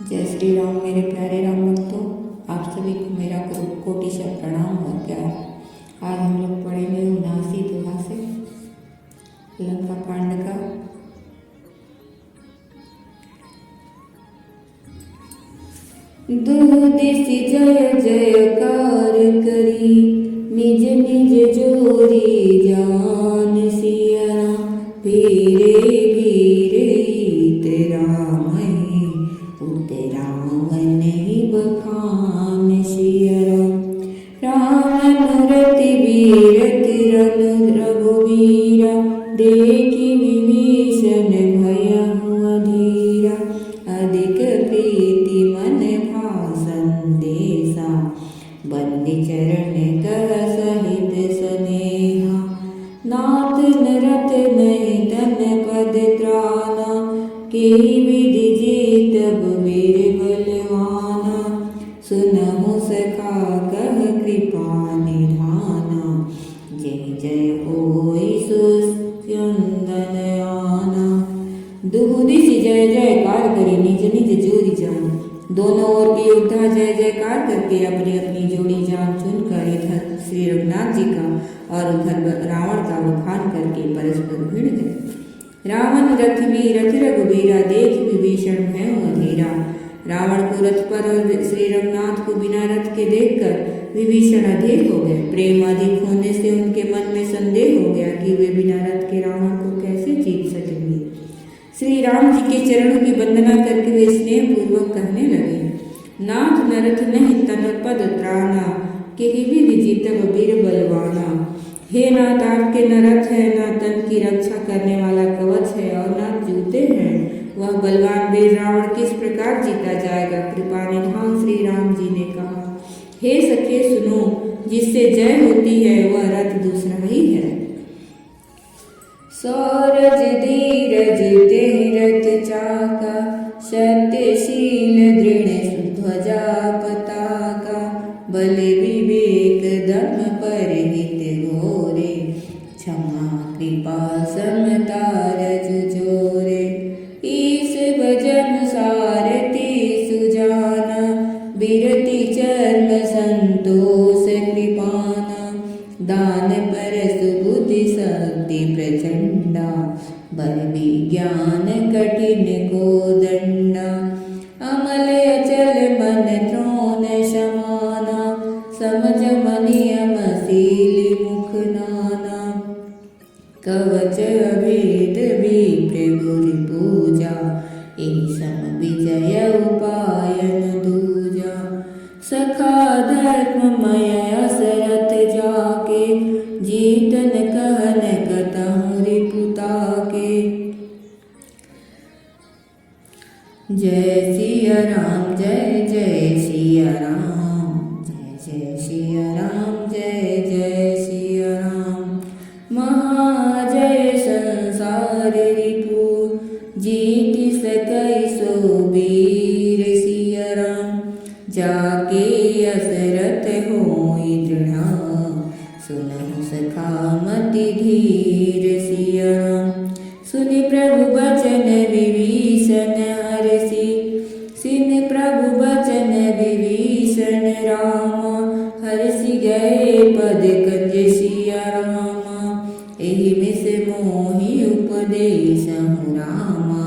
जय श्री राम। मेरे प्यारे राम भक्तों, आप सभी को मेरा कोटि से प्रणाम और प्यार। आज हम लोग पढ़ेंगे 79 दोहा से लंका कांड का। दो दिस जय जयकार करी, निज निज जोरी जान सिया। पीरे पीरे तेरा मैं उतरा मन ही बखान सिया। राम रति वीर तिरन रघुवीरा, देखी विभीषण भयहु अधीरा। अधिक प्रीति मन भा संदेशा, बंदी चरण कर सहित स्नेहा। नाथ नरत नहीं तन पद त्राना, के विधि जीतब वीर बलवाना। सुनहु सखा कह कृपा निधाना, जय जय होई सुस्यंदन आना। दुहु दिस जय जयकार करे, निज निज जोड़ी जान। दोनों ओर के योद्धा जय जयकार करके अपनी अपनी जोड़ी जान चुनकर इधर श्री रघुनाथ जी का और उधर रावण का बखान करके परस्पर भिड़ गए। रावण रथ में रथ रघुबीरा, देख विभीषण भयउ अधीरा। रावण को रथ पर और श्री रघुनाथ को बिना रथ के देखकर विभीषण अधीर हो गए। प्रेम अधिक होने से उनके मन में संदेह हो गया कि वे बिना रथ के रावण को कैसे जीत सकेंगे। श्री राम जी के चरणों की वंदना करके वे स्नेह पूर्वक कहने लगे, नाथ नरथ नहीं तन पद त्राना, केहि विधि जीतब वीर बलवाना। हे नाथ, आपके न रथ है, न तन की रक्षा करने वाला कवच है और न जूते हैं। वह बलवान वीर रावण किस प्रकार जीता जाएगा। कृपा निधान श्री राम जी ने कहा, हे सखे सुनो, जिससे जय होती है वह रथ दूसरा ही है। सौरज धीरज रथ चाका, सत्यशील दृढ़ ध्वजा पताका। बल विवेक दम परहित घोरे, क्षमा कृपा समता रज जोरे। ईश भजन सारथी सुजाना, बिरति चर्म संतोष कृपाना। दान परस बुद्धि शक्ति प्रचंडा, बल विज्ञान कठिन को दंडा। अमल अचल मन त्रोण समाना, समझ मनियम शील मुख नाना। कवच अभेद विप्र गुरु पूजा, एहि सम विजय उपायन दूजा। सखा धर्ममय असरथ जाके, जीतन कहन कतहु रिपुता के। जय सिया राम जय जय सिया राम, जय जय सिया राम जय जय सिया राम। महाजय संसार रिपु, जीति सकै सो वीर सिया राम। जाके असरथ होई दृढ़ा, सुनहु सखा मति धीर सिया राम। सुनि प्रभु बचन विभीषण हरषि, सुनि प्रभु बचन विभीषण राम। हरषि गए पद कंज सिया राम, एहि मिस मोहि उपदेशहु रामा।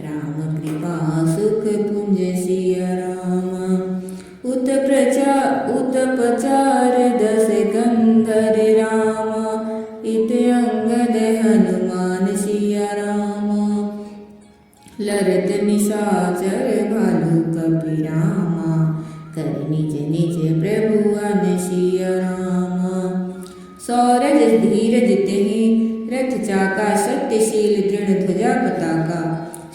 राम कृपा सुख पुंज सिया राम। उत्पचार दस कंधर राम, इत अंगद हनुमान सिया राम। लरत निशाचर भालु कपि रामा, कर निज निज प्रभुअन सिया राम। सौरज धीरज तेहि रथ चाका, सत्यशील दृढ़ ध्वजा पताका।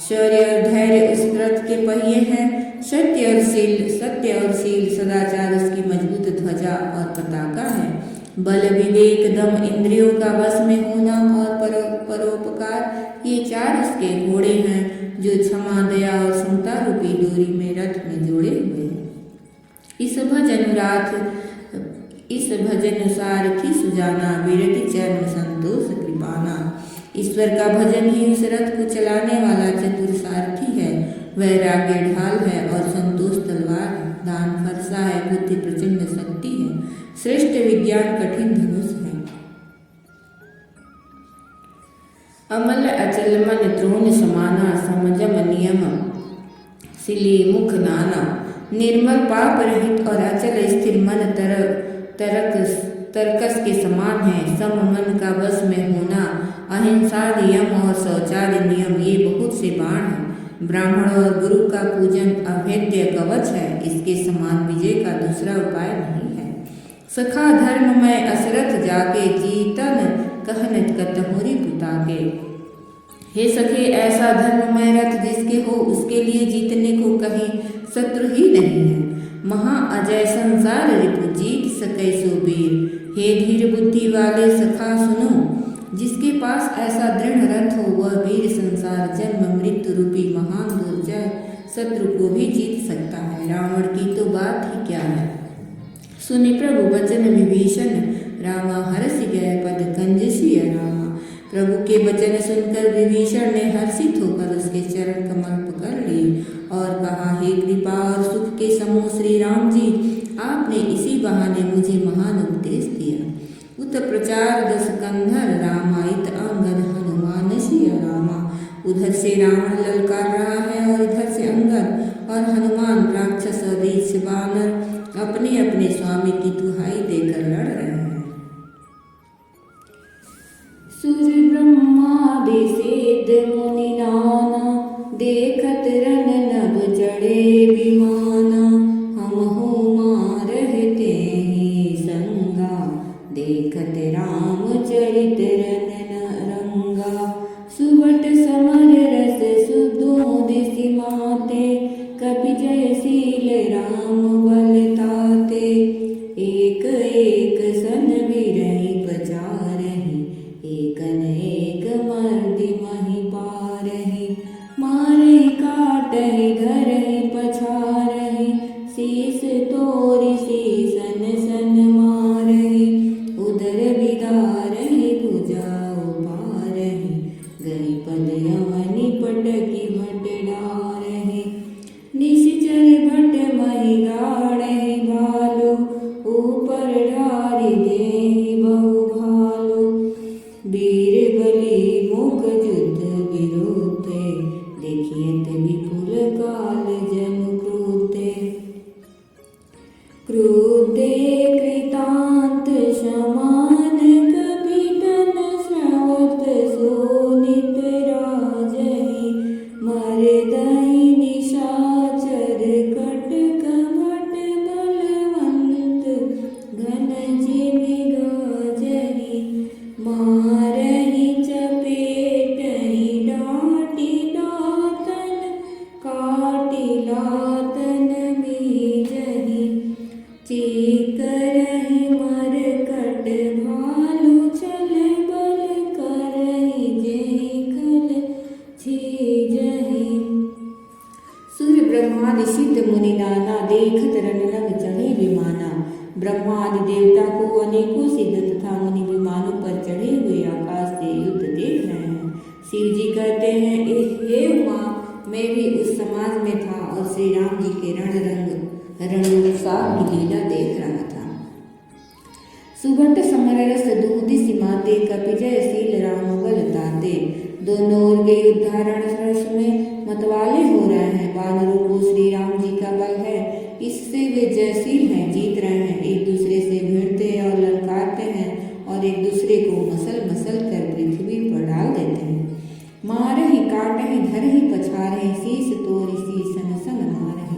शौर्य और धैर्य उस रथ के पहिए हैं, सत्य और शील सदाचार उसकी मजबूत ध्वजा और पताका है। बल विवेक दम इंद्रियों का वश में होना और परोपकार, ये चार उसके घोड़े हैं जो क्षमा दया और समता रूपी डोरी में रथ में जोड़े हुए हैं। इस भजन सारथी सुजाना, विरति चरण संतोष कृपाना। ईश्वर का भजन ही उस रथ को चलाने वाला चतुर सारथी है। वैराग्य ढाल है और संतोष तलवार है। दान फरसा है, बुद्धि प्रचंड शक्ति है, श्रेष्ठ विज्ञान कठिन धनुष है। अमल अचल मन द्रोण समाना, समझम नियम सिली मुख नाना। निर्मल पाप रहित और अचल स्थिर मन तरकस के समान है। सम मन का वश में होना, अहिंसा नियम और शौचालय नियम, ये बहुत से बाण हैं। ब्राह्मण और गुरु का पूजन अभेद्य कवच है, इसके समान विजय का दूसरा उपाय नहीं है। सखा धर्म में असरथ जाके, जीतन कहनत कतहोरी पुताके। हे सखे, ऐसा धर्ममय रथ जिसके हो, उसके लिए जीतने को कहीं शत्रु ही नहीं है। महा अजय संसार रिपु, जीत सके सो वीर। हे धीर बुद्धि वाले सखा सुनो, जिसके पास ऐसा दृढ़ रथ हो, वह वीर संसार जन्म मृत्यु रूपी महान दुर्जय शत्रु को भी जीत सकता है। रावण की तो बात ही क्या है। सुनि प्रभु वचन विभीषण, रामा हर्ष गए पद कंजसिय रामा। प्रभु के वचन सुनकर विभीषण ने हर्षित होकर उसके चरण कमल पकड़ लिए और कहा, हे कृपा और सुख के समूह श्री राम जी, आपने इसी बहाने मुझे महान उपदेश दिया। उत प्रचार दस कंधर, रामायित अंगद हनुमान सिय रामा। उधर से रावण ललकार रहा है और इधर से अंगद और हनुमान राक्षस और रीछ वानर अपने अपने स्वामी की दुहाई देकर लड़ रहे हैं। सूर्य ब्रह्मादि सिद्ध मुनि नाना, देखत रन नभ चढ़े विमाना। हमहु मारहते ही संगा, देखत रामचरित रन रंगा। सुबट समर रस सुदो दिसि माते, कपि जयशील राम बल ताते। एक एक सन बिरहि पचारहि, एकन एक मर्दि महि पारहि। मारहि काटहि धरहि पछारहि, शीस तोरि शीसन सन मारहि। उदर बिदारहि भुजा उपारहि, गहि पद यमनि पटकि भट डारहि। निशिचर भट महि गाड़हि भालु, ऊपर ढारि देहि बहु भालु। वीर बलि मुख युद्ध विरुद्धे, देखियत विपुल काल जनु क्रुद्धे। क्रुद्धे कृतांत समान, कपितन श्रवत सोनित राजहि। मरदहि निशाचर कटक भट, बलवंत घन जिमि गाजहि। मारहि चपेटहि डाँटि दाँतन, काटि लातन बीजहि। चीकरहि मरकट भालु, छल बल करहि जेहि खल छीजहि। सूर्य ब्रह्मादि सिद्ध मुनि नाना, देखत रन नभ चढ़े विमाना। ब्रह्मादि देवता को अनेकों सिद्ध तथा मुनि विमानों पर चढ़े हुए आकाश से युद्ध देख रहे हैं। शिव जी कहते हैं, हे उमा, मैं भी उस समाज में था और श्री राम जी के रणोत्साह की लीला देख रहा था। सुबट समर रस दूधि सिमाते, कपि जयशील राम बल ताते। दोनों ओर के युद्धारण रस में मतवाले हो रहे हैं। वानरों को श्री राम जी का बल है, इससे वे जयशील हैं, जीत रहे हैं। एक दूसरे से भिड़ते और ललकारते हैं और एक दूसरे को मसल मसल कर पृथ्वी पर डाल देते हैं। मारहि काटहि धरहि पछारहि, शीस तोरि शीसन सन मारहि।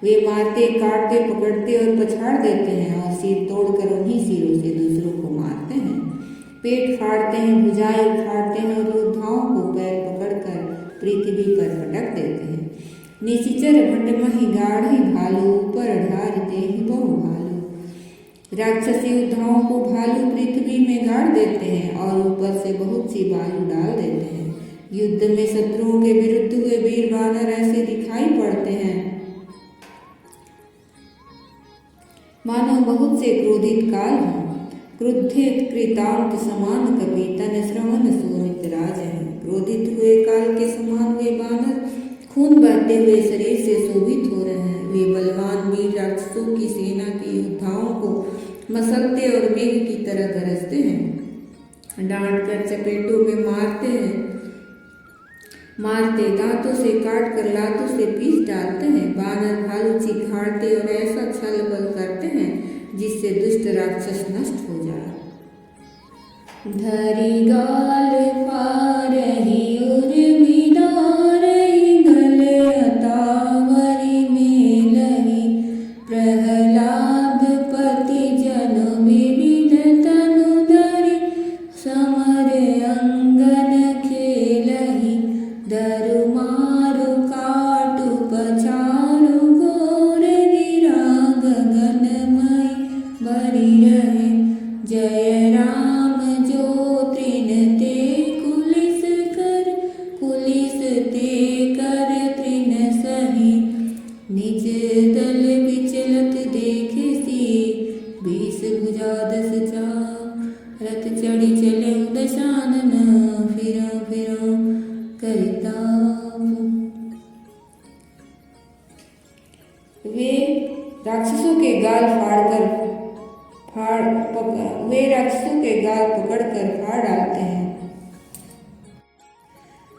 वे मारते, काटते, पकड़ते और पछाड़ देते हैं और सिर तोड़कर उन्हीं सिरों से दूसरों को मारते हैं। पेट फाड़ते हैं, भुजाएं उखाड़ते हैं और योद्धाओं को पैर पकड़कर पृथ्वी पर पटक देते हैं। निशिचर भट महि गाढ़ि भालु, ऊपर ढारि देहि बहु भालु। राक्षस योद्धाओं को भालू पृथ्वी में गाड़ देते हैं और ऊपर से बहुत सी बालू डाल देते हैं। युद्ध में शत्रुओं के विरुद्ध हुए वीर वानर ऐसे दिखाई पड़ते हैं मानो बहुत से क्रोधित काल हों। क्रुद्धित कृतांत समान कपि, तन श्रवण सोनित राज है। क्रोधित हुए काल के समान वे वानर खून बहते हुए शरीर से शोभित हो रहे हैं। वे बलवान वीर राक्षसों की सेना के योद्धाओं को मसलते और मेघ की तरह गरजते हैं, डांट कर चपेटों में मारते दांतों से काट कर लातों से पीस डालते हैं। बानर भालू चिघाड़ते और ऐसा छल बल करते हैं जिससे दुष्ट राक्षस नष्ट हो जाए। धरी गाल फारही उर्मिदारही गले अतावरी मेलही प्रहलाद पति जन विविध तनु धरि समर अंगन खेलही दरु मारु काटु पछारु घोर गिरा गगनमय बरि रहे जय राम जो तृण ते कुलिस ते कर तृण सही निज दल विचलत देखे सी 20 भुजा 10 चाप रथ चढ़ी चले दशानन फिरो करता। वे राक्षसों के गाल पकड़कर फाड़ डालते हैं।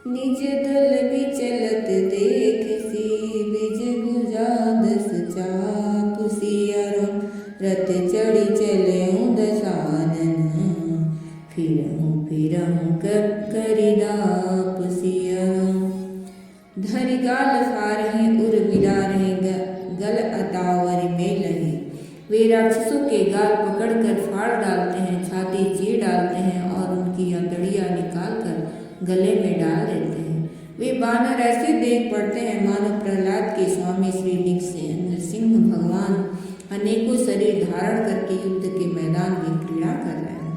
निज दल विचलत देख सी 20 भुजा 10 चाप सियारो रथ चढ़ी चले दशानन फिरहूं करिदाप सियारो। धरि गाल फारहि उर बिरारहि गल अतावर में लहे। वे राक्षसों के गाल पकड़कर फाड़ डालते हैं, छाती चीर डालते हैं और उनकी अंतड़ियां निकालकर गले में डाल देते हैं। वे बानर ऐसे देख पड़ते हैं मानो प्रहलाद के स्वामी श्री नृसिंह भगवान अनेकों शरीर धारण करके युद्ध के मैदान में क्रीड़ा कर रहे हैं।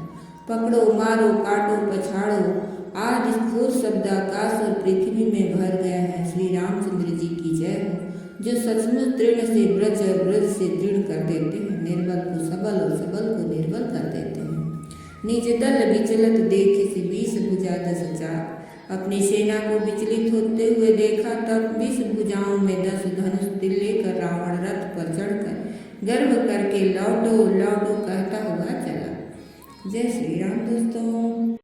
पकड़ो मारो काटो पछाड़ो आज घोर शब्द आकाश और पृथ्वी में भर गया है। श्री रामचंद्र जी की जय हो, जो सचमुच दृढ़ से ब्रज और ब्रज से दृढ़ कर देते हैं, निर्बल को सबल और सबल को निर्बल कर देते हैं। निज दल विचलत देखे से 20 भुजा 10 चाप। अपनी सेना को विचलित होते हुए देखा, तब 20 भुजाओं में 10 धनुष लेकर रावण रथ पर चढ़कर गर्व करके लौटो लौटो कहता हुआ चला। जय श्री राम दोस्तों।